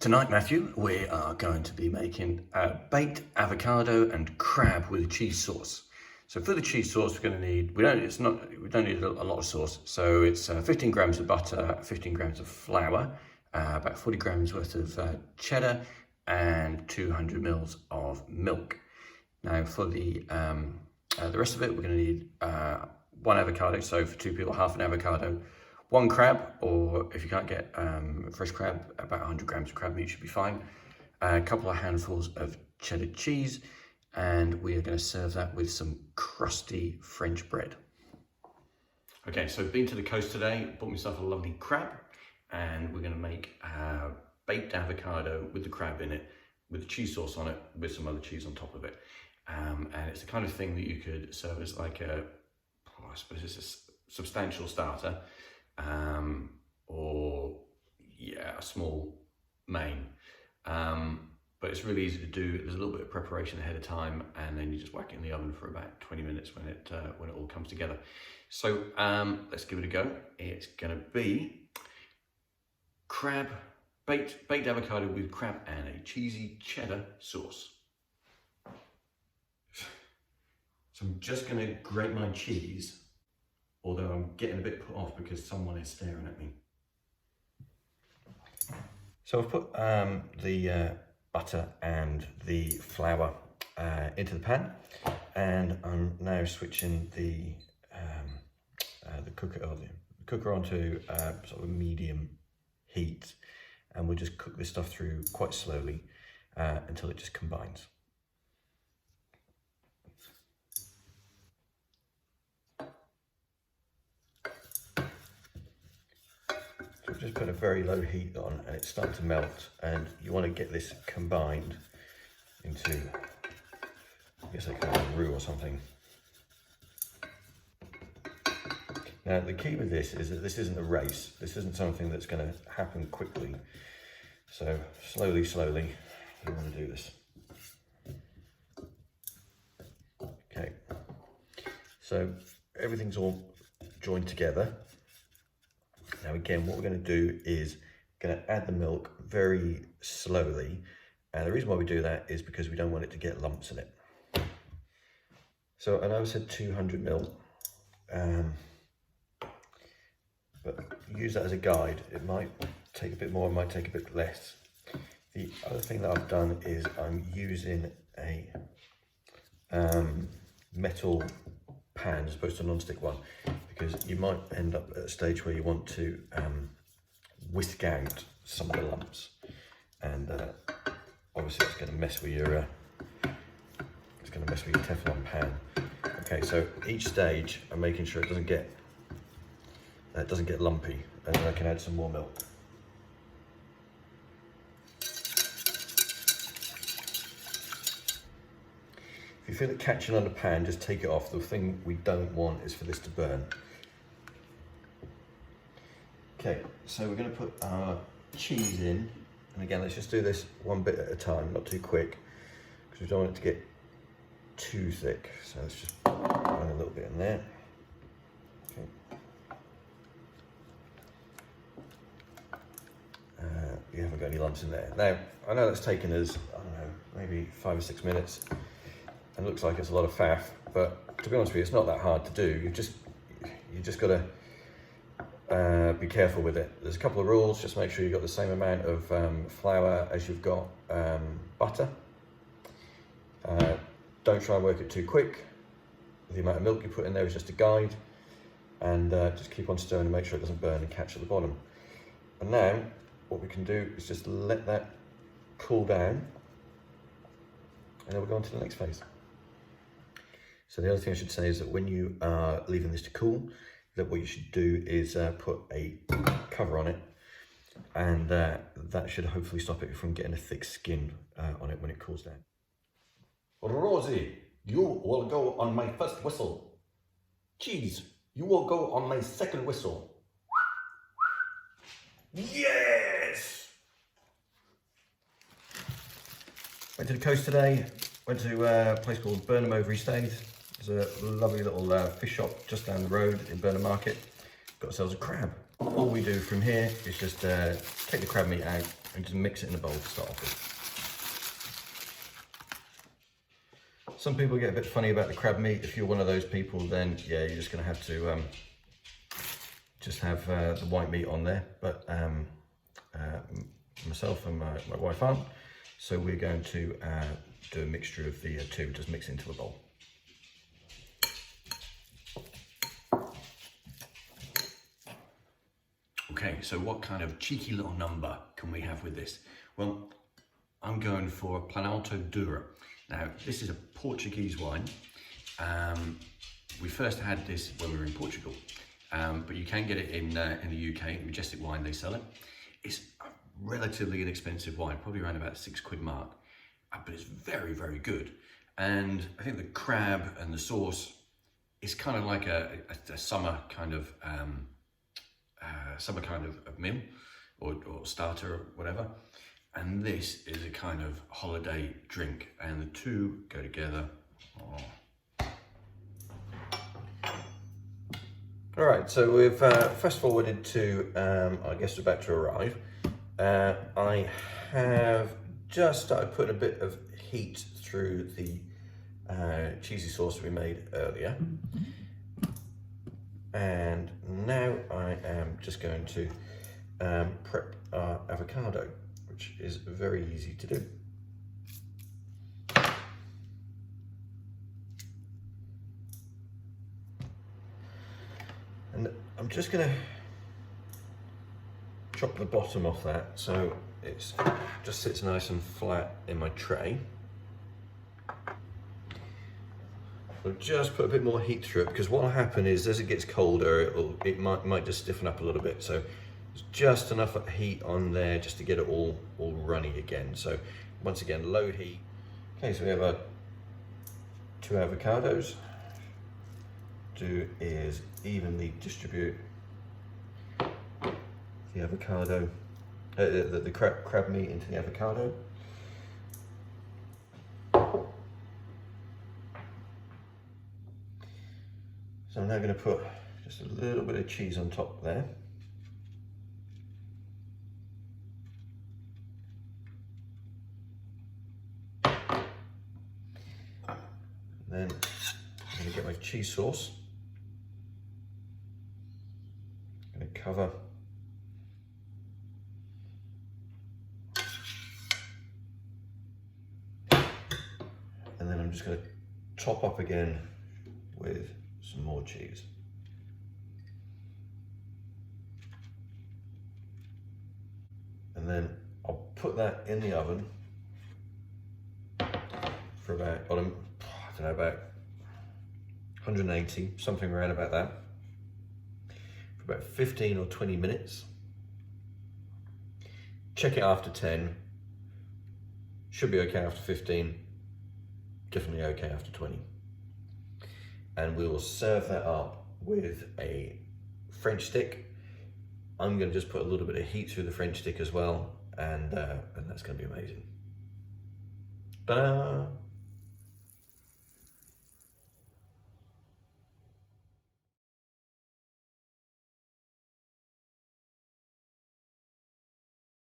Tonight, Matthew, we are going to be making baked avocado and crab with cheese sauce. So for the cheese sauce, we're going to need, we don't need a lot of sauce. So it's 15 grams of butter, 15 grams of flour, about 40 grams worth of cheddar, and 200 mils of milk. Now for the rest of it, we're going to need one avocado. So for two people, half an avocado, one crab, or if you can't get fresh crab, about 100 grams of crab meat should be fine. A couple of handfuls of cheddar cheese, and we are going to serve that with some crusty French bread. Okay, so been to the coast today, bought myself a lovely crab, and we're going to make baked avocado with the crab in it, with the cheese sauce on it, with some other cheese on top of it. And it's the kind of thing that you could serve as like I suppose it's a substantial starter. Or yeah, a small main, but it's really easy to do. There's a little bit of preparation ahead of time, and then you just whack it in the oven for about 20 minutes when it all comes together. So let's give it a go. It's gonna be crab, baked avocado with crab and a cheesy cheddar sauce. So I'm just gonna grate my cheese, although I'm getting a bit put off because someone is staring at me. So I've put the butter and the flour into the pan, and I'm now switching the cooker onto sort of a medium heat, and we'll just cook this stuff through quite slowly until it just combines. Just put a very low heat on, and it's starting to melt, and you want to get this combined into, I guess like a roux or something. Now the key with this is that this isn't a race. This isn't something that's going to happen quickly. So slowly, you want to do this. Okay, so everything's all joined together. Now again, what we're going to do is going to add the milk very slowly, and the reason why we do that is because we don't want it to get lumps in it. So I know I said 200 ml, but use that as a guide. It might take a bit more, it might take a bit less. The other thing that I've done is I'm using a metal pan as opposed to a non-stick one, because you might end up at a stage where you want to whisk out some of the lumps, and obviously it's going to mess with your Teflon pan. Okay, so each stage I'm making sure it doesn't get lumpy, and then I can add some more milk. If you feel it catching on the pan, just take it off. The thing we don't want is for this to burn. Okay, so we're going to put our cheese in, and again, let's just do this one bit at a time, not too quick, because we don't want it to get too thick. So let's just run a little bit in there. Okay. You haven't got any lumps in there. Now, I know that's taken us, I don't know, maybe 5 or 6 minutes. And looks like it's a lot of faff, but to be honest with you, it's not that hard to do. You just got to be careful with it. There's a couple of rules. Just make sure you've got the same amount of flour as you've got butter. Don't try and work it too quick. The amount of milk you put in there is just a guide, and just keep on stirring and make sure it doesn't burn and catch at the bottom. And now what we can do is just let that cool down, and then we'll go on to the next phase. So the other thing I should say is that when you are leaving this to cool, that what you should do is put a cover on it, and that should hopefully stop it from getting a thick skin on it when it cools down. Rosie, you will go on my first whistle. Cheese, you will go on my second whistle. Yes! Went to the coast today, went to a place called Burnham Overy Staithes. There's a lovely little fish shop just down the road in Burnham Market. Got ourselves a crab. All we do from here is just take the crab meat out, and just mix it in a bowl to start off with. Some people get a bit funny about the crab meat. If you're one of those people, then yeah, you're just going to have to just have the white meat on there. But myself and my wife aren't, so we're going to do a mixture of the two, just mix it into a bowl. Okay, so what kind of cheeky little number can we have with this? Well, I'm going for a Planalto Dura. Now, this is a Portuguese wine. We first had this when we were in Portugal, but you can get it in the UK. Majestic Wine, they sell it. It's a relatively inexpensive wine, probably around about £6 mark, but it's very, very good. And I think the crab and the sauce is kind of like a summer kind of meal or starter or whatever. And this is a kind of holiday drink, and the two go together. Oh. All right, so we've fast forwarded to, our guests are about to arrive. I have just started putting a bit of heat through the cheesy sauce we made earlier. And now I am just going to prep our avocado, which is very easy to do. And I'm just going to chop the bottom off that so it just sits nice and flat in my tray. I'll just put a bit more heat through it, because what will happen is as it gets colder, it might just stiffen up a little bit. So it's just enough heat on there just to get it all runny again. So once again, low heat. Okay, so we have our 2 avocados. Do is evenly distribute the avocado, the crab meat into the avocado. So I'm now going to put just a little bit of cheese on top there. And then I'm going to get my cheese sauce. I'm going to cover. And then I'm just going to top up again with some more cheese. And then I'll put that in the oven for about, I don't know, about 180, something around about that, for about 15 or 20 minutes. Check it after 10. Should be okay after 15. Definitely okay after 20. And we will serve that up with a French stick. I'm going to just put a little bit of heat through the French stick as well, and that's going to be amazing. Ta-da!